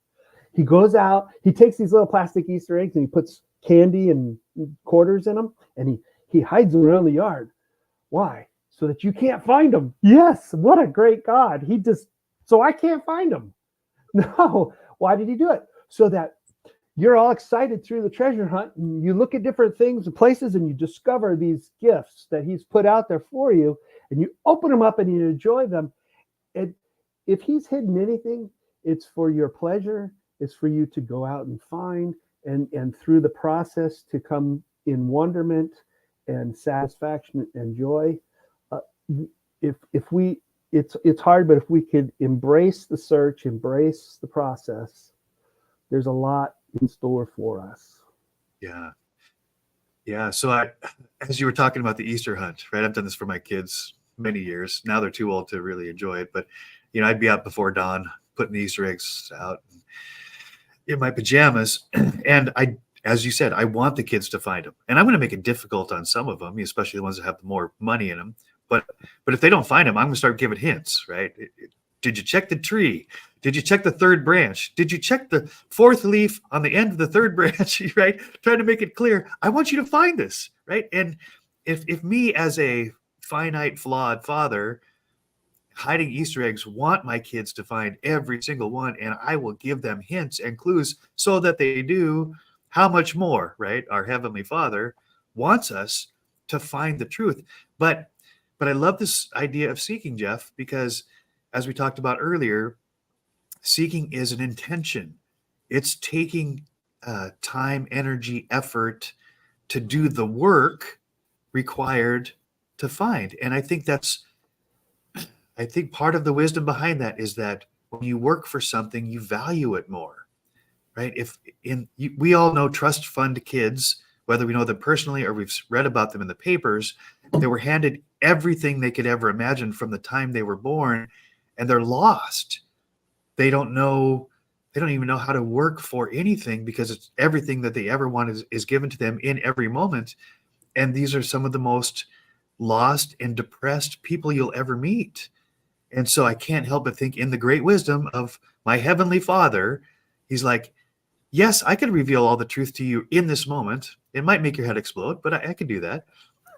he goes out, he takes these little plastic Easter eggs and he puts candy and quarters in them, and he hides them around the yard. Why? So that you can't find them. Yes, what a great God. So I can't find them. No, why did he do it? So that you're all excited through the treasure hunt, and you look at different things and places, and you discover these gifts that he's put out there for you, and you open them up and you enjoy them. And if he's hidden anything, it's for your pleasure. It's for you to go out and find, and through the process to come in wonderment and satisfaction and joy. It's hard, but if we could embrace the search, embrace the process, there's a lot in store for us. Yeah. So as you were talking about the Easter hunt, right? I've done this for my kids many years. Now they're too old to really enjoy it, but I'd be out before dawn putting the Easter eggs out in my pajamas, and as you said, I want the kids to find them, and I'm going to make it difficult on some of them, especially the ones that have more money in them. But if they don't find them, I'm going to start giving hints, right? Did you check the tree? Did you check the 3rd branch? Did you check the 4th leaf on the end of the 3rd branch, right? Trying to make it clear. I want you to find this, right? And if me as a finite, flawed father hiding Easter eggs want my kids to find every single one, and I will give them hints and clues so that they do, how much more, right? Our Heavenly Father wants us to find the truth. But I love this idea of seeking, Jeff, because as we talked about earlier, seeking is an intention. It's taking time, energy, effort to do the work required to find. And I think part of the wisdom behind that is that when you work for something, you value it more, right? We all know trust fund kids, whether we know them personally or we've read about them in the papers, they were handed everything they could ever imagine from the time they were born, and they're lost. They don't know, they don't even know how to work for anything because it's everything that they ever want is given to them in every moment. And these are some of the most lost and depressed people you'll ever meet. And so I can't help but think, in the great wisdom of my heavenly Father, he's like, yes, I can reveal all the truth to you in this moment. It might make your head explode, but I can do that.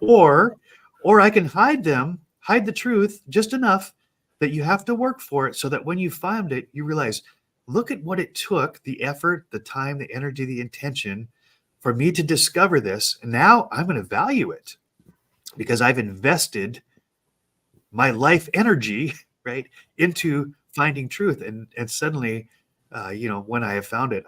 Or I can hide the truth just enough that you have to work for it, so that when you find it, you realize, look at what it took, the effort, the time, the energy, the intention for me to discover this. And now I'm going to value it because I've invested my life energy, right, into finding truth. And suddenly, when I have found it,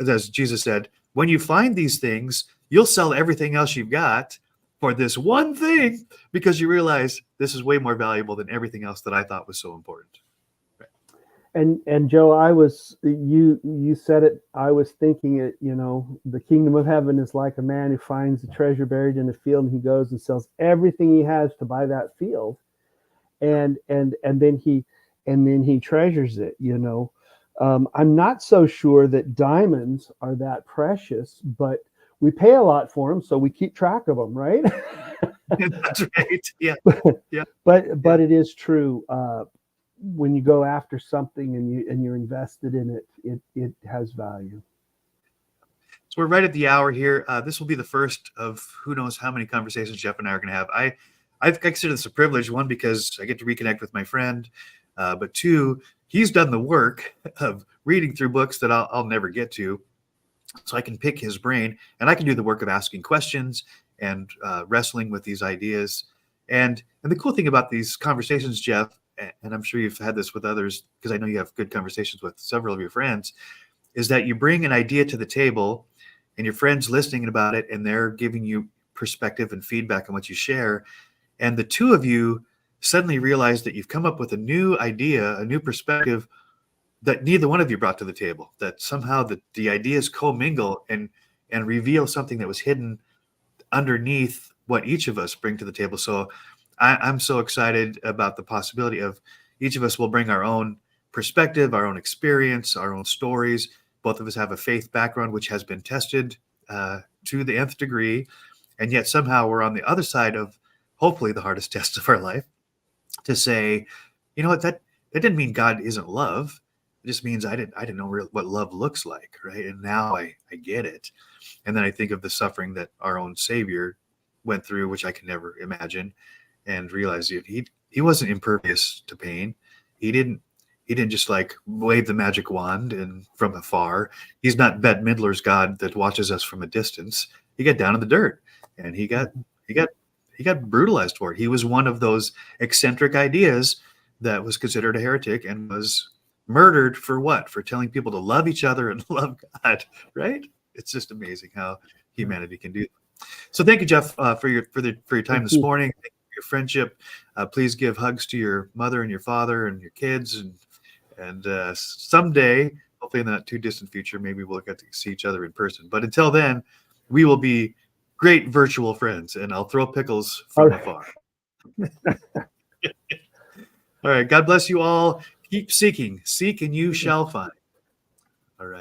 as Jesus said, when you find these things, you'll sell everything else you've got for this one thing, because you realize this is way more valuable than everything else that I thought was so important. And Joe, you said it. I was thinking it. The kingdom of heaven is like a man who finds a treasure buried in a field, and he goes and sells everything he has to buy that field, and then he treasures it. I'm not so sure that diamonds are that precious, but we pay a lot for them, so we keep track of them, right? That's right. Yeah. Yeah. But it is true. When you go after something and you're invested in it, it has value. So we're right at the hour here. This will be the first of who knows how many conversations Jeff and I are going to have. I consider this a privilege, one, because I get to reconnect with my friend, but two, he's done the work of reading through books that I'll never get to. So I can pick his brain, and I can do the work of asking questions and wrestling with these ideas. And the cool thing about these conversations, Jeff, and I'm sure you've had this with others, because I know you have good conversations with several of your friends, is that you bring an idea to the table and your friend's listening about it, and they're giving you perspective and feedback on what you share. And the two of you suddenly realize that you've come up with a new idea, a new perspective that neither one of you brought to the table, that somehow the ideas commingle and reveal something that was hidden underneath what each of us bring to the table. So I'm so excited about the possibility of each of us will bring our own perspective, our own experience, our own stories. Both of us have a faith background, which has been tested to the nth degree. And yet somehow we're on the other side of hopefully the hardest test of our life, to say, you know what, that didn't mean God isn't love. It just means I didn't know what love looks like, right? And now I get it. And then I think of the suffering that our own Savior went through, which I can never imagine, and realize he wasn't impervious to pain. He didn't just like wave the magic wand and from afar. He's not Bette Midler's God that watches us from a distance. He got down in the dirt, and he got brutalized for it. He was one of those eccentric ideas that was considered a heretic and was murdered for what? For telling people to love each other and love God, right? It's just amazing how humanity can do that. So thank you, Jeff, for your time this morning. Thank you for your friendship. Please give hugs to your mother and your father and your kids, and someday, hopefully in the not too distant future, maybe we'll get to see each other in person. But until then, we will be great virtual friends, and I'll throw pickles from afar. All right. God bless you all. Keep seeking. Seek and you shall find. All right.